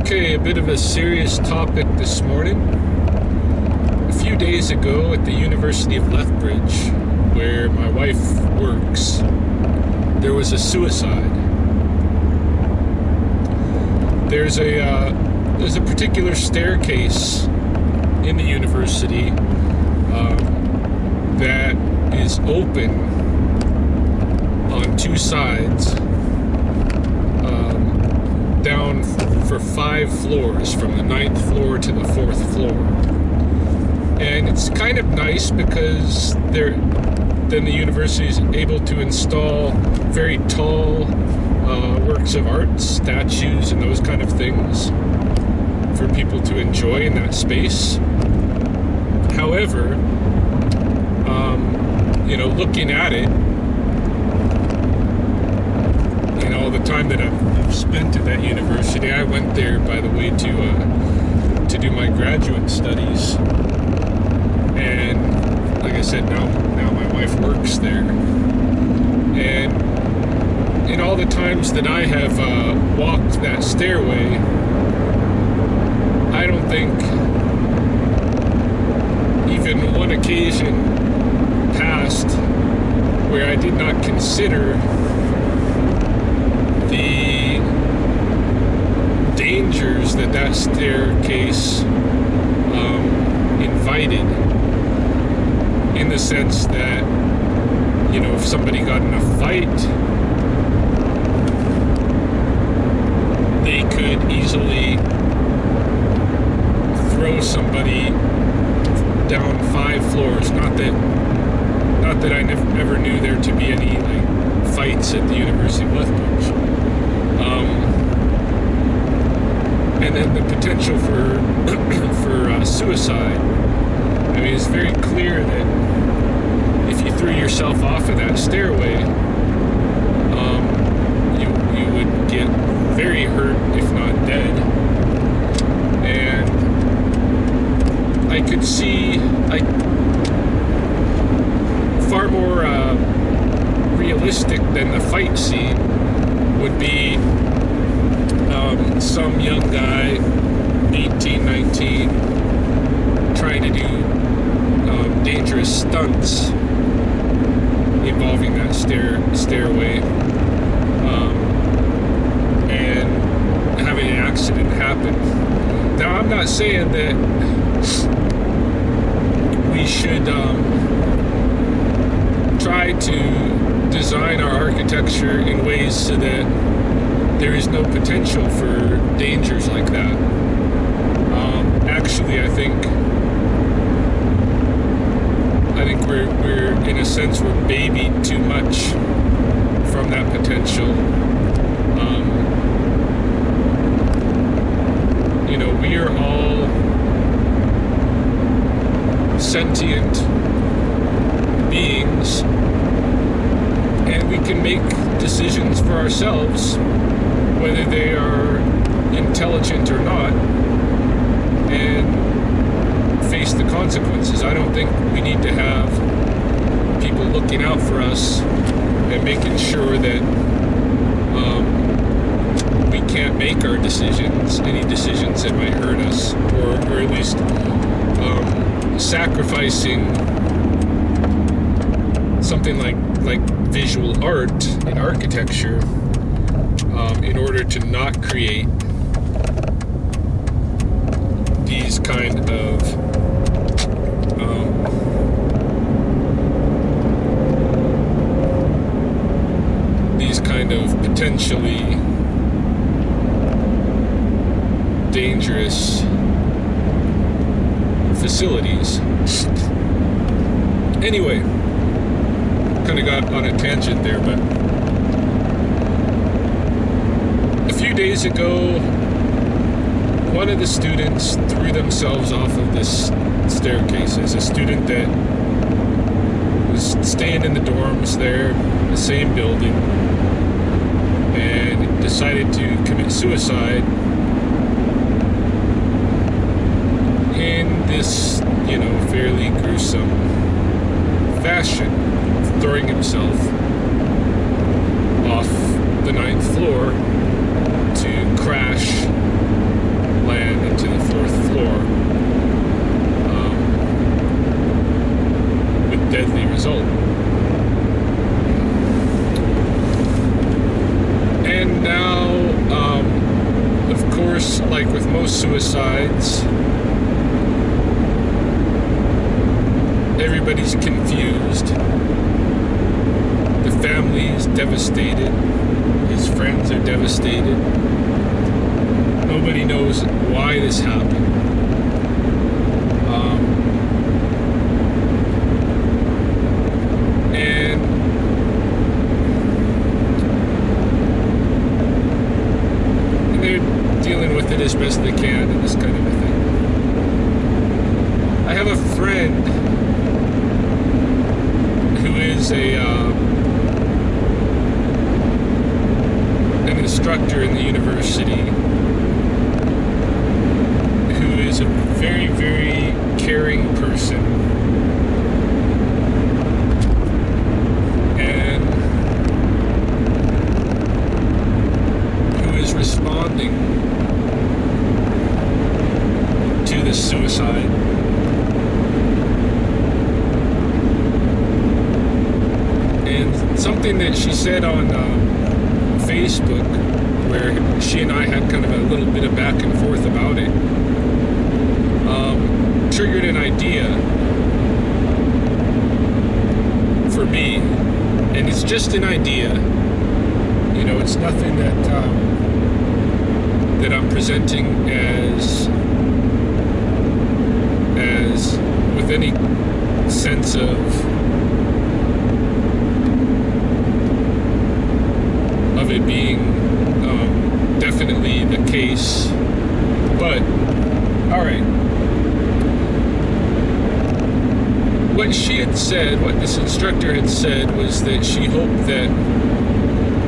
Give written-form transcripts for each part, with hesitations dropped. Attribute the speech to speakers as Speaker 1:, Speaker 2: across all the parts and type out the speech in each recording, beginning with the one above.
Speaker 1: Okay, a bit of a serious topic this morning. A few days ago at the University of Lethbridge, where my wife works, there was a suicide. There's a particular staircase in the university that is open on two sides, down for 5 floors, from the 9th floor to the 4th floor. And it's kind of nice because then the university is able to install very tall works of art, statues, and those kind of things for people to enjoy in that space. However, looking at it, all the time that I've spent at that university, I went there, by the way, to do my graduate studies. And like I said, now my wife works there. And in all the times that I have walked that stairway, I don't think even one occasion passed where I did not consider the dangers that staircase invited, in the sense that, if somebody got in a fight, they could easily throw somebody down 5 floors. Not that I never knew there to be any fights at the University of Lethbridge. And then the potential for suicide. I mean, it's very clear that if you threw yourself off of that stairway, you would get very hurt, if not dead. And I could see far more realistic than the fight scene would be some young guy, 18, 19, trying to do dangerous stunts involving that stairway, and having an accident happen. Now, I'm not saying that we should try to design our architecture in ways so that there is no potential for dangers like that. Actually, I think we're in a sense we're babied too much from that potential. We are all sentient beings, and we can make decisions for ourselves, whether they are intelligent or not, and face the consequences. I don't think we need to have people looking out for us and making sure that we can't make our decisions, any decisions that might hurt us, or at least sacrificing something like visual art in architecture in order to not create these kind of potentially dangerous facilities. Anyway, kind of got on a tangent there, but a few days ago, one of the students threw themselves off of this staircase. As a student that was staying in the dorms there, the same building, and decided to commit suicide in this, fairly gruesome fashion, throwing himself off the 9th floor to crash like with most suicides, everybody's confused. The family is devastated. His friends are devastated. Nobody knows why this happened. And they're dealing with it as best they can and this kind of a thing. I have a friend who is an instructor in the university, who is a very, very caring person, and who is responding to this suicide. And something that she said on Facebook, where she and I had kind of a little bit of back and forth about it, triggered an idea for me. And it's just an idea, you know, it's nothing that that I'm presenting as with any sense of it being definitely the case. But all right, what she had said, what this instructor had said, was that she hoped that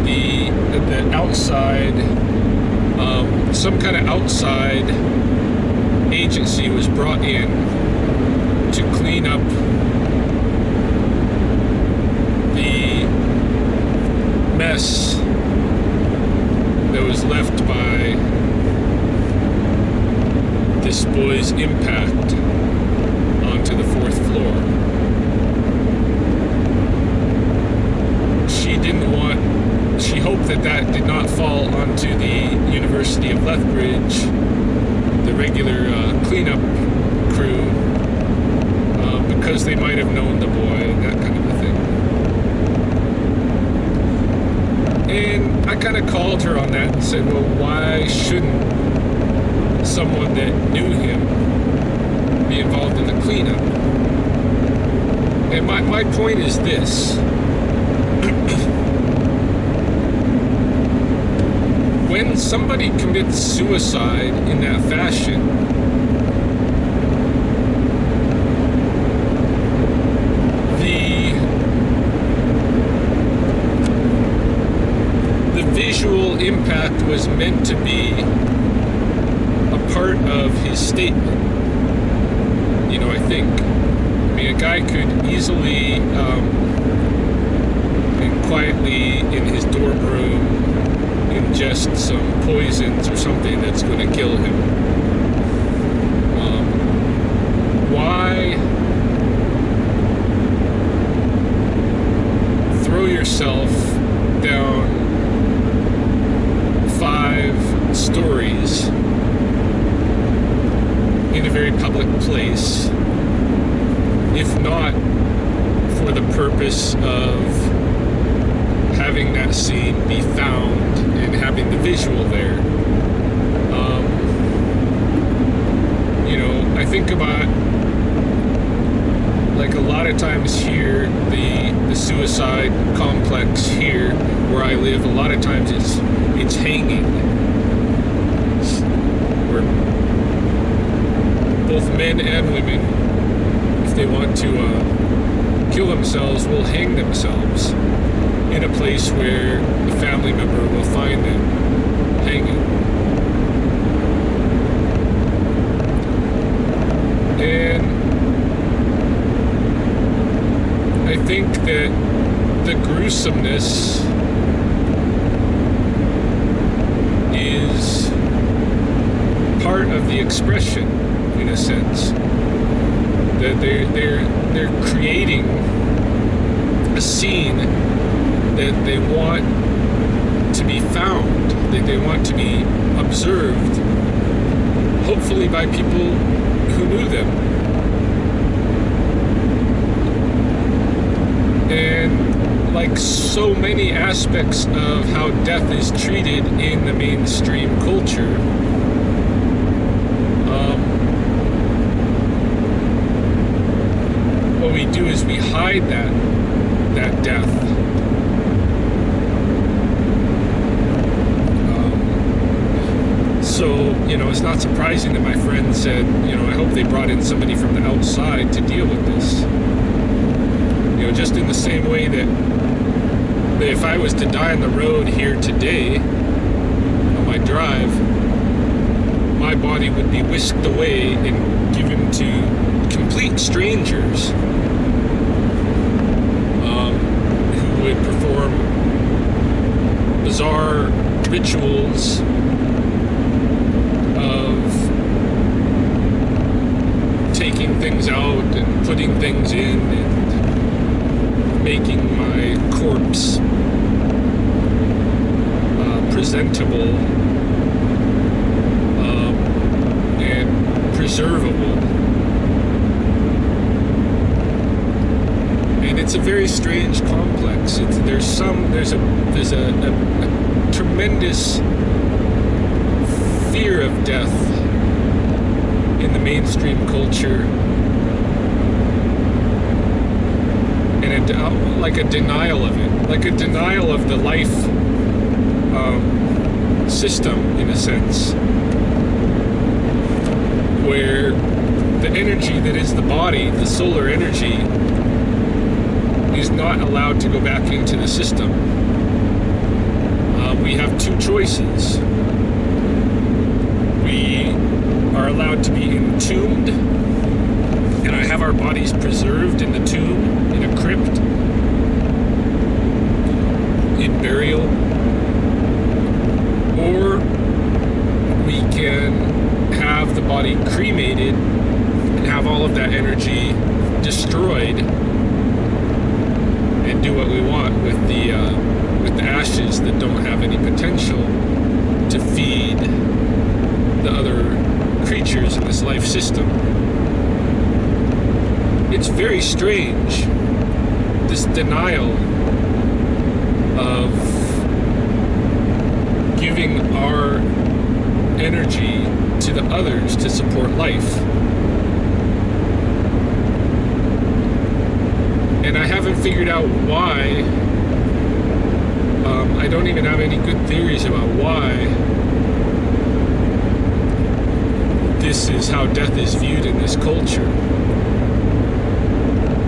Speaker 1: the outside, some kind of outside agency was brought in to clean up the mess that was left by this boy's impact onto the 4th floor. She hoped that did not fall onto the University of Lethbridge, the regular cleanup crew, because they might have known the boy and that kind of a thing. And I kind of called her on that and said, well, why shouldn't someone that knew him be involved in the cleanup? And my point is this. When somebody commits suicide in that fashion, the visual impact was meant to be a part of his statement. You know, I think. I mean, a guy could easily and quietly in his dorm room ingest some poisons or something that's going to kill him. Why throw yourself down 5 stories in a very public place, if not for the purpose of having that scene be found and having the visual there? You know, I think about, like, a lot of times here, the suicide complex here where I live, a lot of times it's hanging, where both men and women, if they want to kill themselves, will hang themselves in a place where a family member will find them hanging. And I think that the gruesomeness is part of the expression, in a sense. That they're creating a scene that they want to be found, that they want to be observed, hopefully by people who knew them. And like so many aspects of how death is treated in the mainstream culture, what we do is we hide that death. So, it's not surprising that my friend said, I hope they brought in somebody from the outside to deal with this. Just in the same way that if I was to die on the road here today, on my drive, my body would be whisked away and given to complete strangers who would perform bizarre rituals of taking things out and putting things in and making my corpse presentable and preservable. And it's a very strange complex. There's a tremendous fear of death in the mainstream culture, and like a denial of it, like a denial of the life system, in a sense, where the energy that is the body, the solar energy, is not allowed to go back into the system. We have two choices. We are allowed to be entombed and have our bodies preserved in the tomb, in a crypt, in burial, or we can have the body cremated and have all of that energy destroyed and do what we want with the ashes that don't have any potential to feed the other creatures in this life system. It's very strange, this denial of giving our energy to the others to support life. And I haven't figured out why. I don't even have any good theories about why this is how death is viewed in this culture.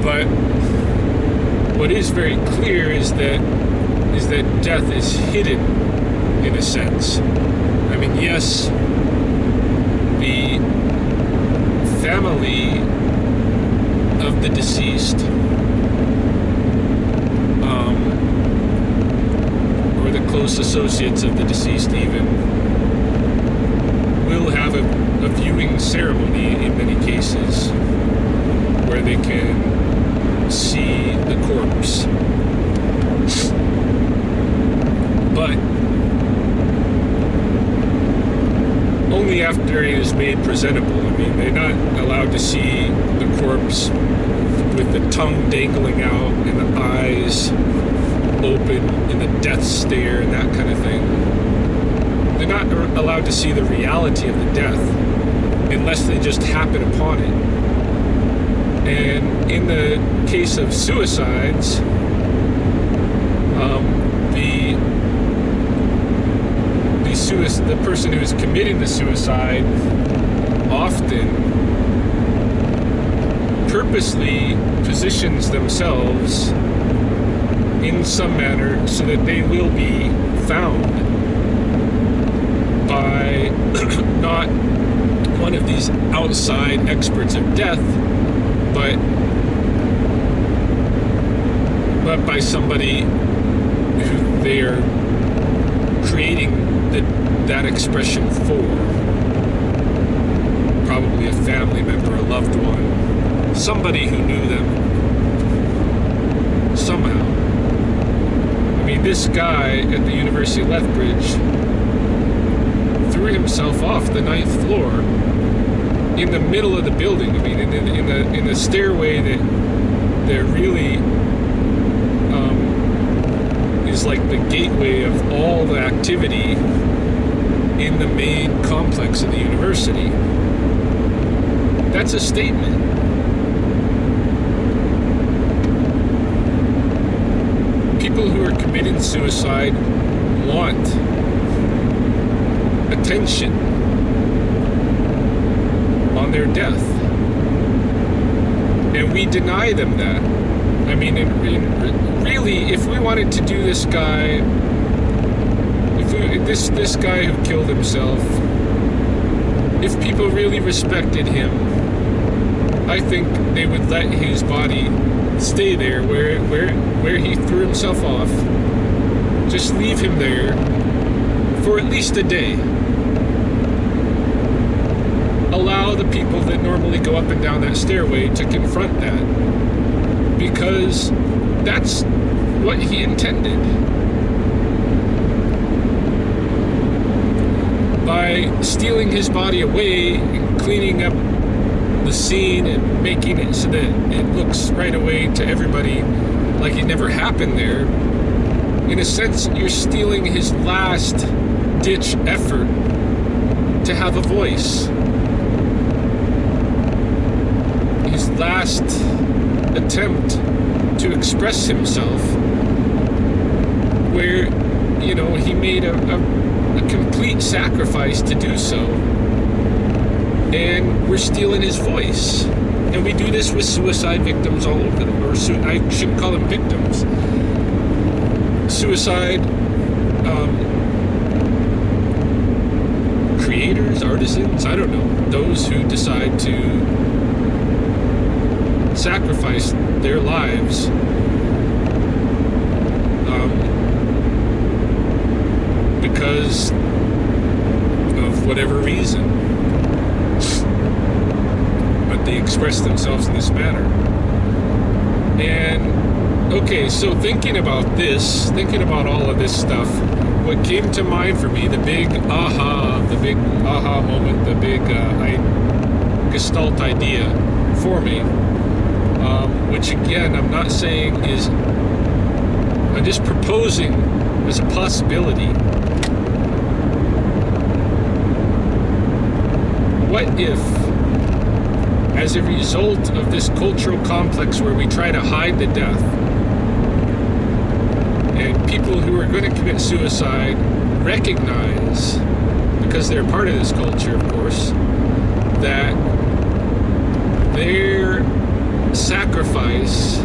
Speaker 1: But what is very clear is that death is hidden, in a sense. I mean, yes, the family of the deceased, or the close associates of the deceased even, will have a viewing ceremony in many cases where they can see the corpse. But only after it is made presentable. I mean, they're not allowed to see the corpse with the tongue dangling out and the eyes open in the death stare and that kind of thing. They're not allowed to see the reality of the death unless they just happen upon it. And in the case of suicides, the person who is committing the suicide often purposely positions themselves in some manner so that they will be found by not one of these outside experts of death, but by somebody who they are creating that expression for. Probably a family member, a loved one, somebody who knew them somehow. I mean, this guy at the University of Lethbridge, through threw himself off the 9th floor in the middle of the building. I mean, in the stairway that really is like the gateway of all the activity in the main complex of the university. That's a statement. People who are committing suicide want attention on their death, and we deny them that. I mean, really, if we wanted to do this guy, this guy who killed himself, if people really respected him, I think they would let his body stay there where he threw himself off. Just leave him there for at least a day. Allow the people that normally go up and down that stairway to confront that, because that's what he intended. By stealing his body away and cleaning up the scene and making it so that it looks right away to everybody like it never happened there, in a sense, you're stealing his last ditch effort to have a voice. His last attempt to express himself, where, you know, he made a complete sacrifice to do so, and we're stealing his voice. And we do this with suicide victims all over the, I shouldn't call them victims. Suicide creators, artisans, I don't know, those who decide to sacrifice their lives because of whatever reason, but they express themselves in this manner. And okay, so thinking about all of this stuff, what came to mind for me, the big aha moment, the big gestalt idea for me, which again, I'm not saying is, I'm just proposing as a possibility. What if, as a result of this cultural complex where we try to hide the death, and people who are going to commit suicide recognize, because they're part of this culture, of course, that their sacrifice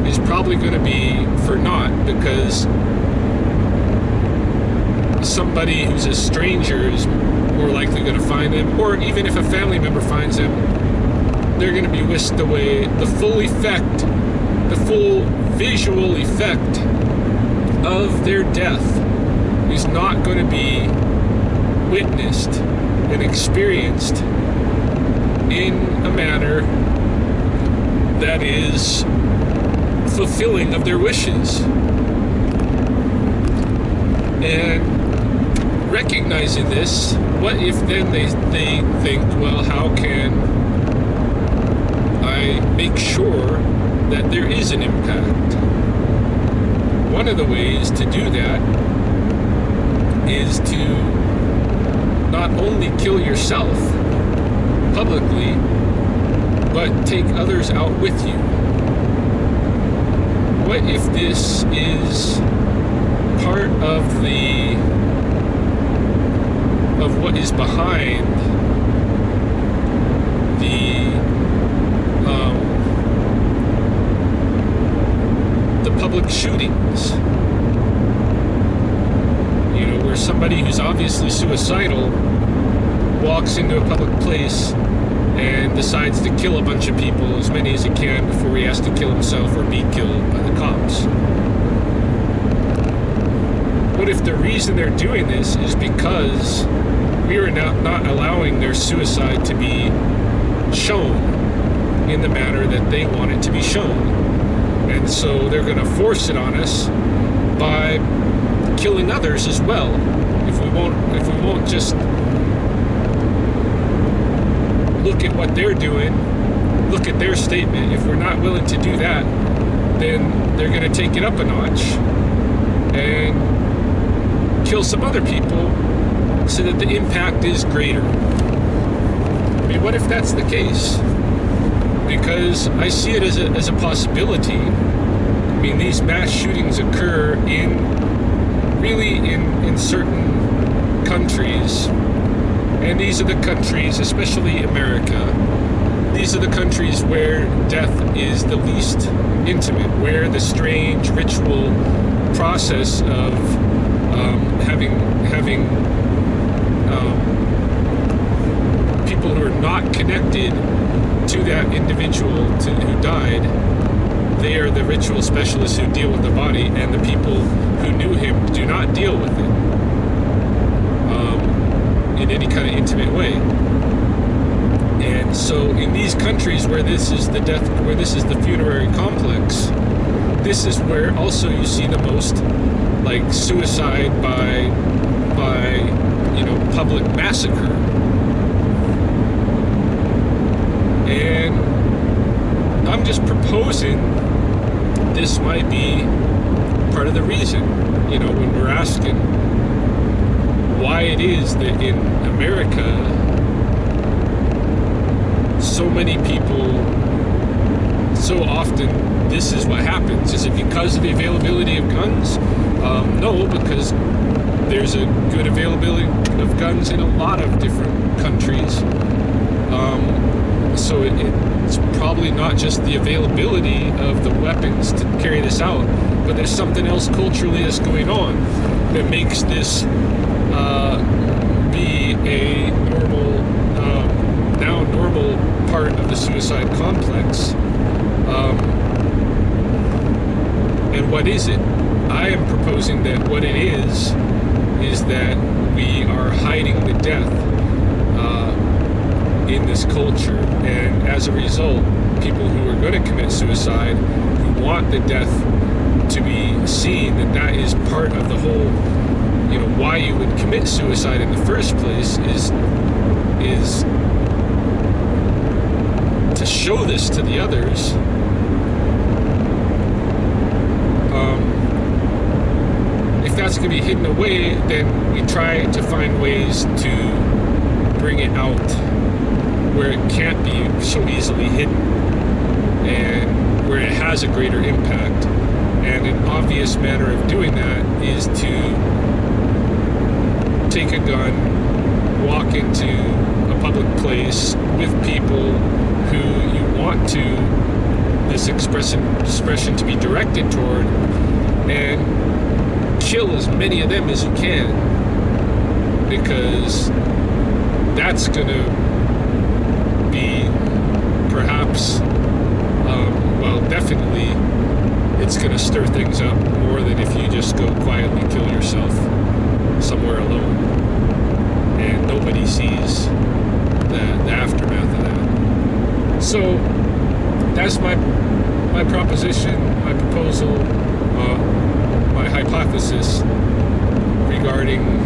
Speaker 1: is probably going to be for naught, because somebody who's a stranger is more likely going to find them, or even if a family member finds them, they're going to be whisked away. The full effect, the full visual effect of their death is not going to be witnessed and experienced in a manner that is fulfilling of their wishes. And recognizing this, what if then they think, well, how can I make sure that there is an impact? One of the ways to do that is to not only kill yourself publicly, but take others out with you. What if this is part of what is behind the public shootings? You know, where somebody who's obviously suicidal walks into a public place and decides to kill a bunch of people, as many as he can, before he has to kill himself or be killed by the cops. What if the reason they're doing this is because we are not allowing their suicide to be shown in the manner that they want it to be shown? And so they're going to force it on us by killing others as well. If we won't just look at what they're doing, look at their statement. If we're not willing to do that, then they're going to take it up a notch and kill some other people so that the impact is greater. I mean, what if that's the case? Because I see it as a possibility. I mean, these mass shootings occur in certain countries, and these are the countries, especially America, these are the countries where death is the least intimate, where the strange ritual process of having people who are not connected to that individual who died, they are the ritual specialists who deal with the body, and the people who knew him do not deal with it in any kind of intimate way. And so in these countries where this is the funerary complex, this is where also you see the most like suicide by public massacre. And I'm just proposing this might be part of the reason, when we're asking why it is that in America so many people, so often this is what happens. Is it because of the availability of guns? No, because there's a good availability of guns in a lot of different countries. So it's probably not just the availability of the weapons to carry this out, but there's something else culturally that's going on that makes this be a normal part of the suicide complex. And what is it? I am proposing that what it is that we are hiding the death in this culture, and as a result, people who are going to commit suicide, who want the death to be seen, that is part of the whole, why you would commit suicide in the first place is to show this to the others. If that's going to be hidden away, then we try to find ways to bring it out where it can't be so easily hidden and where it has a greater impact. And an obvious manner of doing that is to take a gun, walk into a public place with people who you want this expression to be directed toward, and kill as many of them as you can, because that's going to be perhaps, definitely it's going to stir things up more than if you just go quietly kill yourself somewhere alone and nobody sees the aftermath of that. So that's my proposition, my proposal, my hypothesis regarding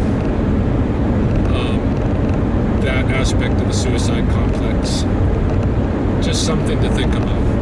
Speaker 1: that aspect of the suicide complex. Just something to think about.